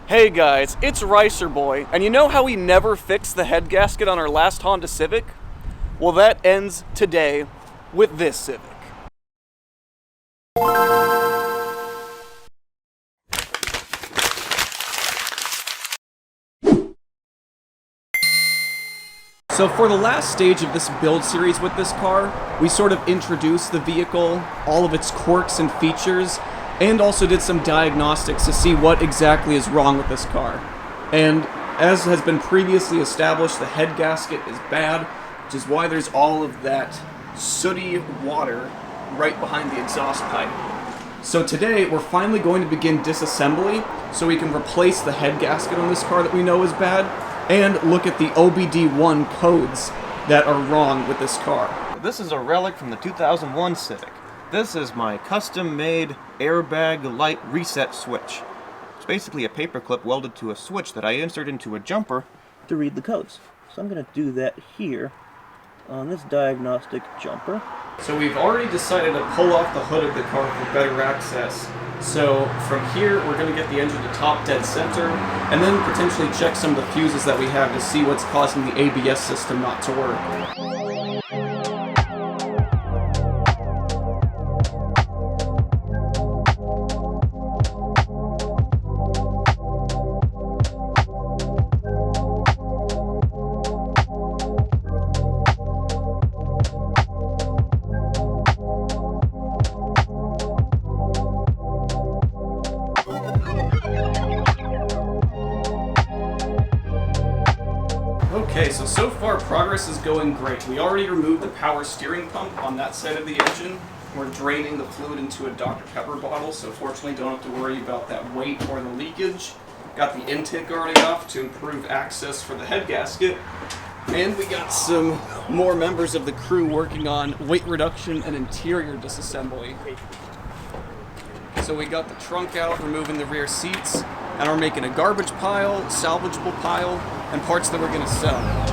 Hey guys, it's Ricer Boy, and you know how we never fixed the head gasket on our last Honda Civic? Well, that ends today with this Civic. So for the last stage of this build series with this car, we sort of introduced the vehicle, all of its quirks and features, and also did some diagnostics to see what exactly is wrong with this car. And as has been previously established, the head gasket is bad, which is why there's all of that sooty water right behind the exhaust pipe. So today, we're finally going to begin disassembly so we can replace the head gasket on this car that we know is bad, and look at the OBD1 codes that are wrong with this car. This is a relic from the 2001 Civic. This is my custom-made airbag light reset switch. It's basically a paperclip welded to a switch that I insert into a jumper to read the codes. So I'm going to do that here on this diagnostic jumper. So we've already decided to pull off the hood of the car for better access. So from here, we're going to get the engine to top dead center, and then potentially check some of the fuses that we have to see what's causing the ABS system not to work. Okay, so far progress is going great. We already removed the power steering pump on that side of the engine. We're draining the fluid into a Dr. Pepper bottle, so fortunately don't have to worry about that weight or the leakage. Got the intake already off to improve access for the head gasket. And we got some more members of the crew working on weight reduction and interior disassembly. So we got the trunk out, removing the rear seats, and we're making a garbage pile, salvageable pile, and parts that we're going to sell.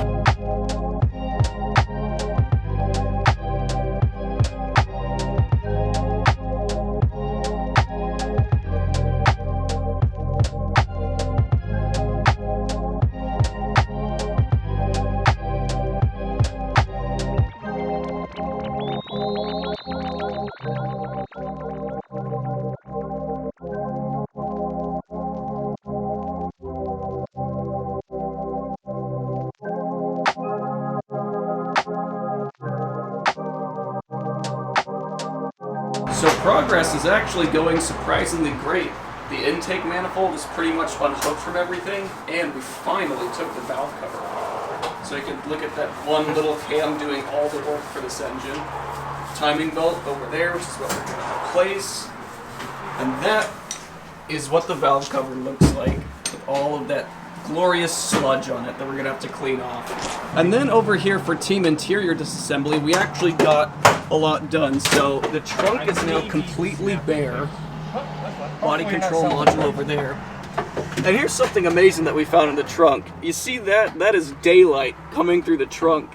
So progress is actually going surprisingly great. The intake manifold is pretty much unhooked from everything, and we finally took the valve cover off. So you can look at that one little cam doing all the work for this engine. Timing belt over there, which is what we're going to replace. And that is what the valve cover looks like, with all of that glorious sludge on it that we're going to have to clean off. And then over here for team interior disassembly, we actually got a lot done. So the trunk is now completely bare. Body control module over there. And here's something amazing that we found in the trunk. You see that? That is daylight coming through the trunk.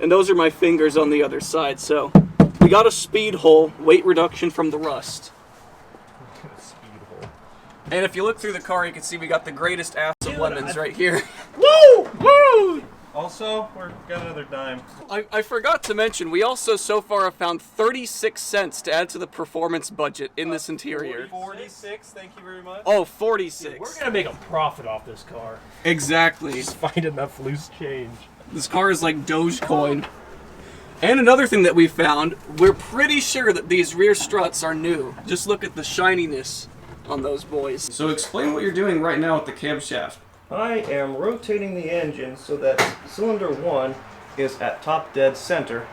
And those are my fingers on the other side. So we got a speed hole, weight reduction from the rust. And if you look through the car, you can see we got the greatest ass of lemons right here. Woo! Woo! Also, we've got another dime. I forgot to mention, we also so far have found 36 cents to add to the performance budget in this interior. 46, thank you very much. Oh, 46. We're gonna make a profit off this car. Exactly. Just find enough loose change. This car is like Dogecoin. And another thing that we found, we're pretty sure that these rear struts are new. Just look at the shininess on those boys. So explain what you're doing right now with the camshaft. I am rotating the engine so that cylinder 1 is at top dead center.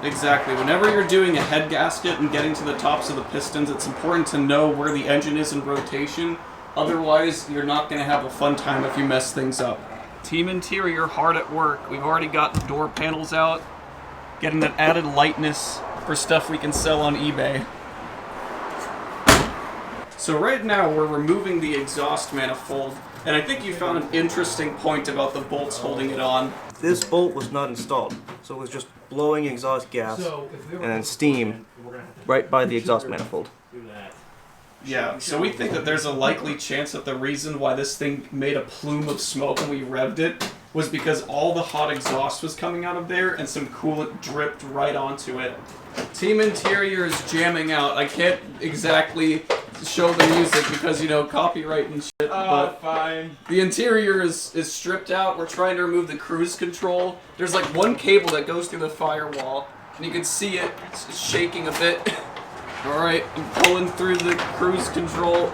Exactly. Whenever you're doing a head gasket and getting to the tops of the pistons, it's important to know where the engine is in rotation. Otherwise, you're not going to have a fun time if you mess things up. Team Interior hard at work. We've already got the door panels out, getting that added lightness for stuff we can sell on eBay. So right now we're removing the exhaust manifold, and I think you found an interesting point about the bolts holding it on. This bolt was not installed, so it was just blowing exhaust gas and then steam right by the exhaust manifold. Yeah, so we think that there's a likely chance that the reason why this thing made a plume of smoke when we revved it was because all the hot exhaust was coming out of there and some coolant dripped right onto it. Team Interior is jamming out. I can't exactly show the music because, you know, copyright and shit, but fine. the interior is stripped out. We're trying to remove the cruise control. There's like one cable that goes through the firewall, and you can see it shaking a bit. Alright, I'm pulling through the cruise control.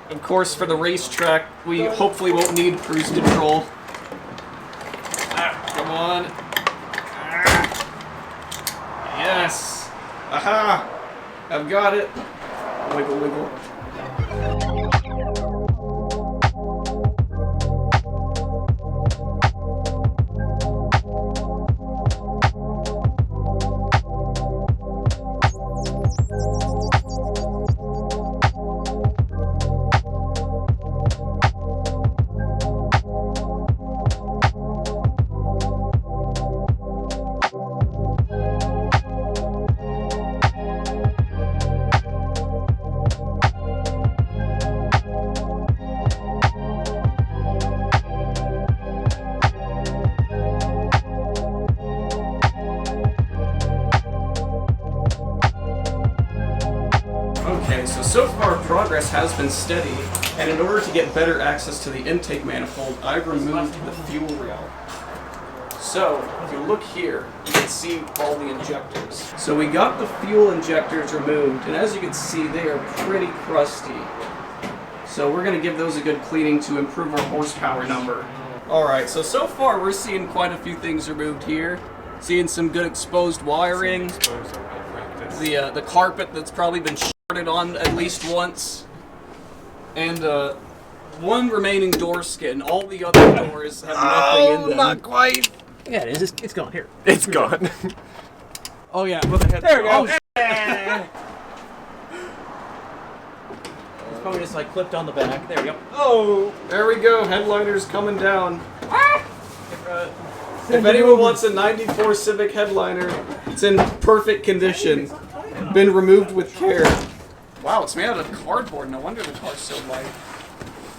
Of course, for the racetrack, we hopefully won't need cruise control. Come on. Yes! Aha! I've got it. Wiggle, wiggle. Okay, so far progress has been steady, and in order to get better access to the intake manifold, I've removed the fuel rail. So, if you look here, you can see all the injectors. So we got the fuel injectors removed, and as you can see, they are pretty crusty. So we're going to give those a good cleaning to improve our horsepower number. Alright, so far we're seeing quite a few things removed here. Seeing some good exposed wiring. The carpet that's probably been shorted on at least once. And one remaining door skin. All the other doors have nothing in them. Not quite. Yeah, it is. It's gone here. It's gone. Oh yeah. There we go. It's probably just like clipped on the back. There we go. Oh! There we go, headliner's coming down. If anyone wants a 94 Civic headliner, it's in perfect condition. Been removed with care. Wow, it's made out of cardboard. No wonder the car's so light.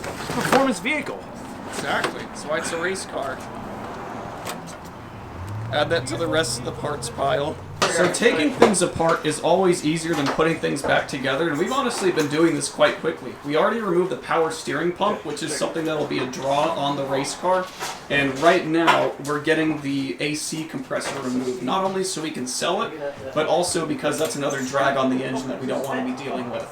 Performance vehicle. Exactly. That's why it's a race car. Add that to the rest of the parts pile. So taking things apart is always easier than putting things back together, and we've honestly been doing this quite quickly. We already removed the power steering pump, which is something that'll be a draw on the race car, and right now we're getting the AC compressor removed, not only so we can sell it, but also because that's another drag on the engine that we don't want to be dealing with.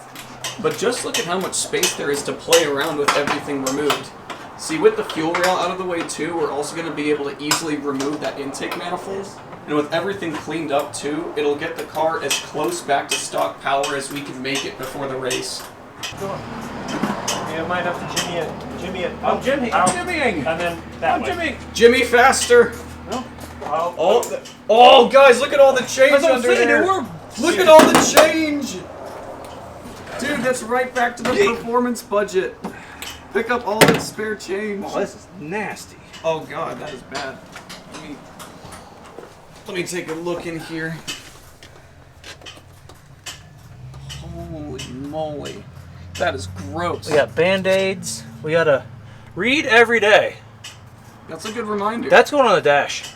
But just look at how much space there is to play around with everything removed. See, with the fuel rail out of the way too, we're also going to be able to easily remove that intake manifold. And with everything cleaned up too, it'll get the car as close back to stock power as we can make it before the race. Yeah, might have to jimmy it. I'm jimmying. And then that way. Jimmy, faster! No. Oh, guys, look at all the change under there! Look at all the change! Dude, that's right back to the performance budget. Pick up all that spare change. Oh, this is nasty. Oh god, that is bad. Let me take a look in here. Holy moly. That is gross. We got Band-Aids. We gotta read every day. That's a good reminder. That's going on the dash.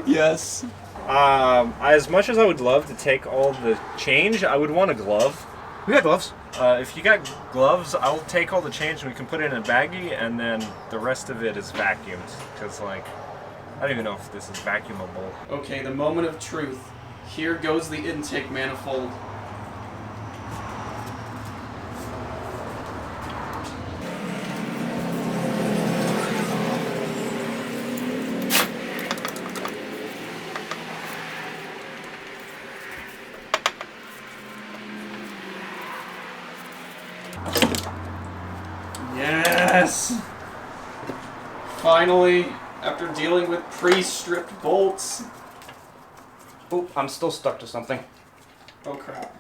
Yes. As much as I would love to take all the change, I would want a glove. We got gloves. If you got gloves, I'll take all the change and we can put it in a baggie, and then the rest of it is vacuumed. Because, like, I don't even know if this is vacuumable. Okay, the moment of truth. Here goes the intake manifold. Yes! Finally, after dealing with pre-stripped bolts. Oh, I'm still stuck to something. Oh crap.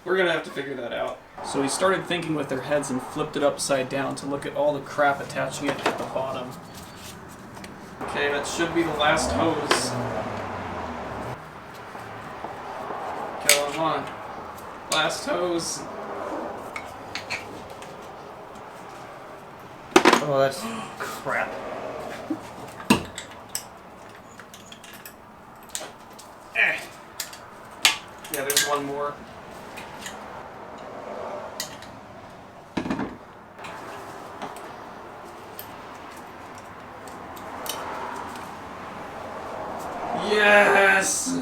We're gonna have to figure that out. So we started thinking with their heads and flipped it upside down to look at all the crap attaching it at the bottom. Okay, that should be the last hose. Come on. last hose. Oh, that's crap. Yeah, there's one more. Yes!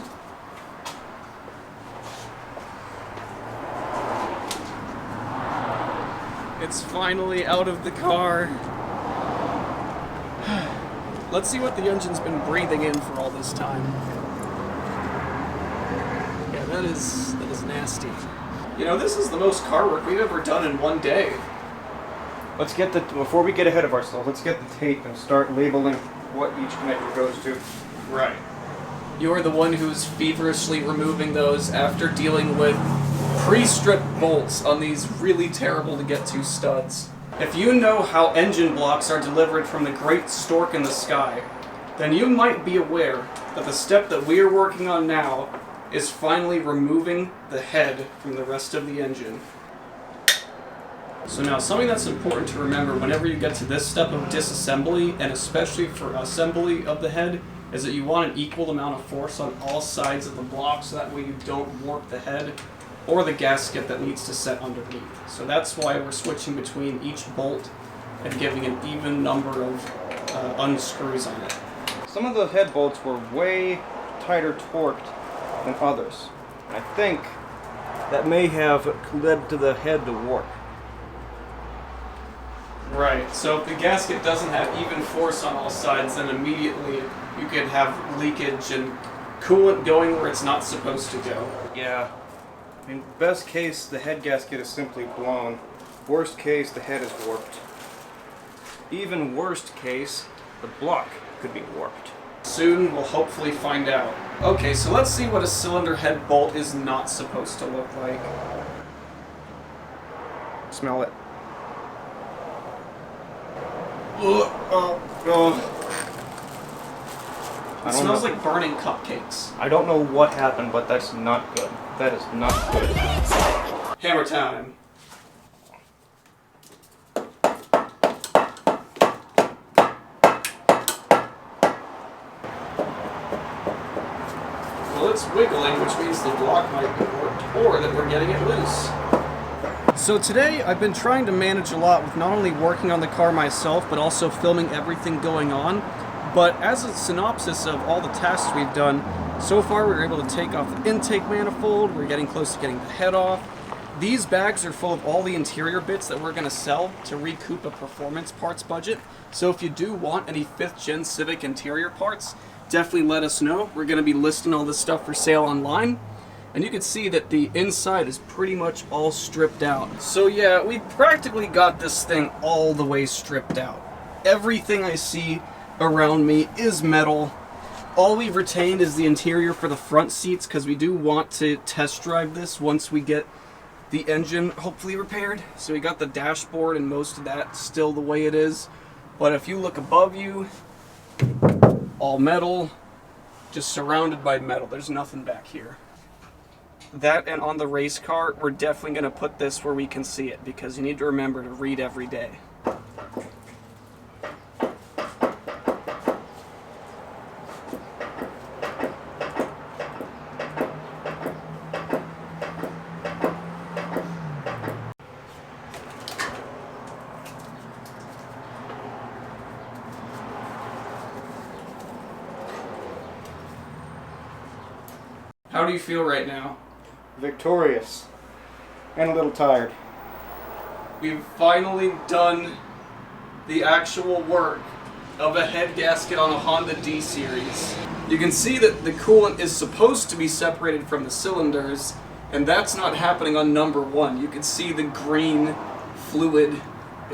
It's finally out of the car. Let's see what the engine's been breathing in for all this time. Yeah, that is nasty. You know, this is the most car work we've ever done in one day. Let's get before we get ahead of ourselves, let's get the tape and start labeling what each connector goes to. Right. You're the one who's feverishly removing those after dealing with pre-stripped bolts on these really terrible to get to studs. If you know how engine blocks are delivered from the great stork in the sky, then you might be aware that the step that we are working on now is finally removing the head from the rest of the engine. So now, something that's important to remember whenever you get to this step of disassembly, and especially for assembly of the head, is that you want an equal amount of force on all sides of the block so that way you don't warp the head or the gasket that needs to set underneath. So that's why we're switching between each bolt and giving an even number of unscrews on it. Some of the head bolts were way tighter torqued than others. I think that may have led to the head to warp. Right, so if the gasket doesn't have even force on all sides, then immediately you could have leakage and coolant going where it's not supposed to go. Yeah. In best case, the head gasket is simply blown. Worst case, the head is warped. Even worst case, the block could be warped. Soon we'll hopefully find out. Okay, so let's see what a cylinder head bolt is not supposed to look like. Smell it. It smells like burning cupcakes. I don't know what happened, but that's not good. That is not good. Hammer time. Well, it's wiggling, which means the block might be warped, or that we're getting it loose. So today, I've been trying to manage a lot with not only working on the car myself, but also filming everything going on. But as a synopsis of all the tasks we've done, so far we were able to take off the intake manifold, we're getting close to getting the head off. These bags are full of all the interior bits that we're going to sell to recoup a performance parts budget. So if you do want any 5th gen Civic interior parts, definitely let us know. We're going to be listing all this stuff for sale online. And you can see that the inside is pretty much all stripped out. So yeah, we practically got this thing all the way stripped out. Everything I see around me is metal. All we've retained is the interior for the front seats because we do want to test drive this once we get the engine hopefully repaired. So we got the dashboard and most of that still the way it is. But if you look above you, all metal, just surrounded by metal. There's nothing back here. That and on the race car, we're definitely going to put this where we can see it because you need to remember to read every day. How do you feel right now? Victorious. And a little tired. We've finally done the actual work of a head gasket on a Honda D series. You can see that the coolant is supposed to be separated from the cylinders, and that's not happening on number 1. You can see the green fluid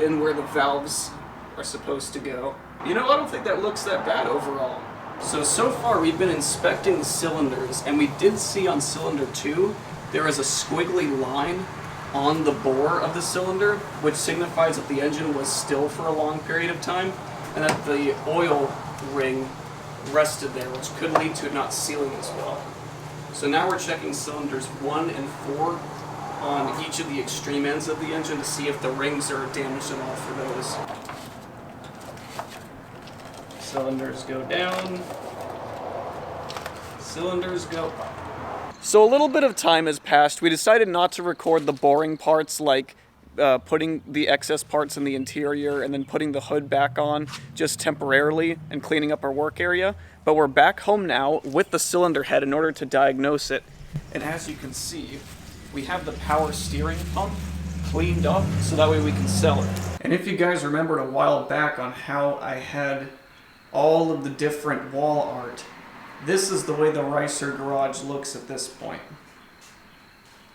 in where the valves are supposed to go. You know, I don't think that looks that bad overall. So far we've been inspecting the cylinders, and we did see on cylinder 2 there is a squiggly line on the bore of the cylinder, which signifies that the engine was still for a long period of time, and that the oil ring rested there, which could lead to it not sealing as well. So now we're checking cylinders 1 and 4, on each of the extreme ends of the engine to see if the rings are damaged at all for those. Cylinders go down. Cylinders go up. So a little bit of time has passed. We decided not to record the boring parts like putting the excess parts in the interior and then putting the hood back on just temporarily and cleaning up our work area. But we're back home now with the cylinder head in order to diagnose it. And as you can see, we have the power steering pump cleaned up so that way we can sell it. And if you guys remembered a while back on how I had all of the different wall art, this is the way the Ricer garage looks at this point.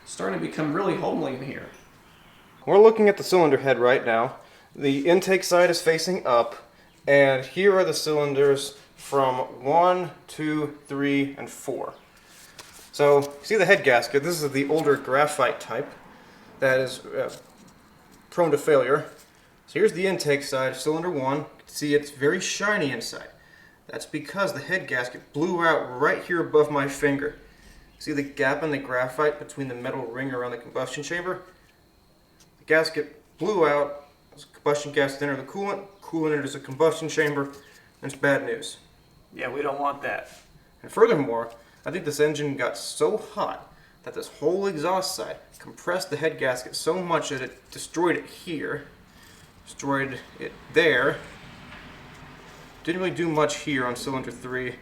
It's starting to become really homely in here. We're looking at the cylinder head right now. The intake side is facing up, and here are the cylinders from 1, 2, 3, and 4. So, see the head gasket? This is the older graphite type that is prone to failure. So here's the intake side, cylinder 1. You can see it's very shiny inside. That's because the head gasket blew out right here above my finger. See the gap in the graphite between the metal ring around the combustion chamber? The gasket blew out, as combustion gas entered the coolant enters the combustion chamber, and it's bad news. Yeah, we don't want that. And furthermore, I think this engine got so hot that this whole exhaust side compressed the head gasket so much that it destroyed it here, destroyed it there. Didn't really do much here on cylinder 3,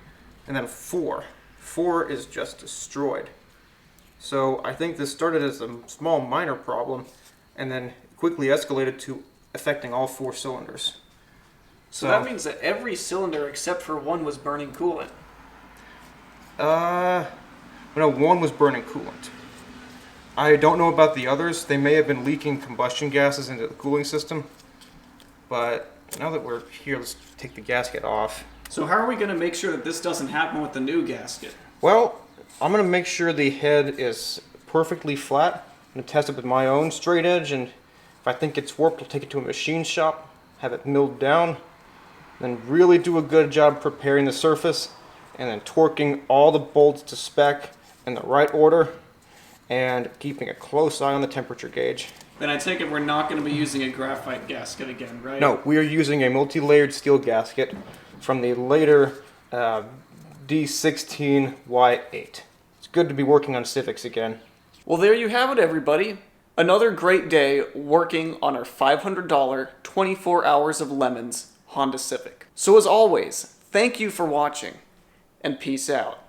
and then 4. 4 is just destroyed. So I think this started as a small minor problem, and then quickly escalated to affecting all 4 cylinders. So that means that every cylinder except for one was burning coolant. No, 1 was burning coolant. I don't know about the others. They may have been leaking combustion gases into the cooling system, but now that we're here, let's take the gasket off. So how are we going to make sure that this doesn't happen with the new gasket? Well, I'm going to make sure the head is perfectly flat. I'm going to test it with my own straight edge, and if I think it's warped, I'll take it to a machine shop, have it milled down, then really do a good job preparing the surface, and then torquing all the bolts to spec in the right order, and keeping a close eye on the temperature gauge. Then I take it we're not going to be using a graphite gasket again, right? No, we are using a multi-layered steel gasket from the later D16Y8. It's good to be working on Civics again. Well, there you have it, everybody. Another great day working on our $500 24 hours of lemons Honda Civic. So as always, thank you for watching, and peace out.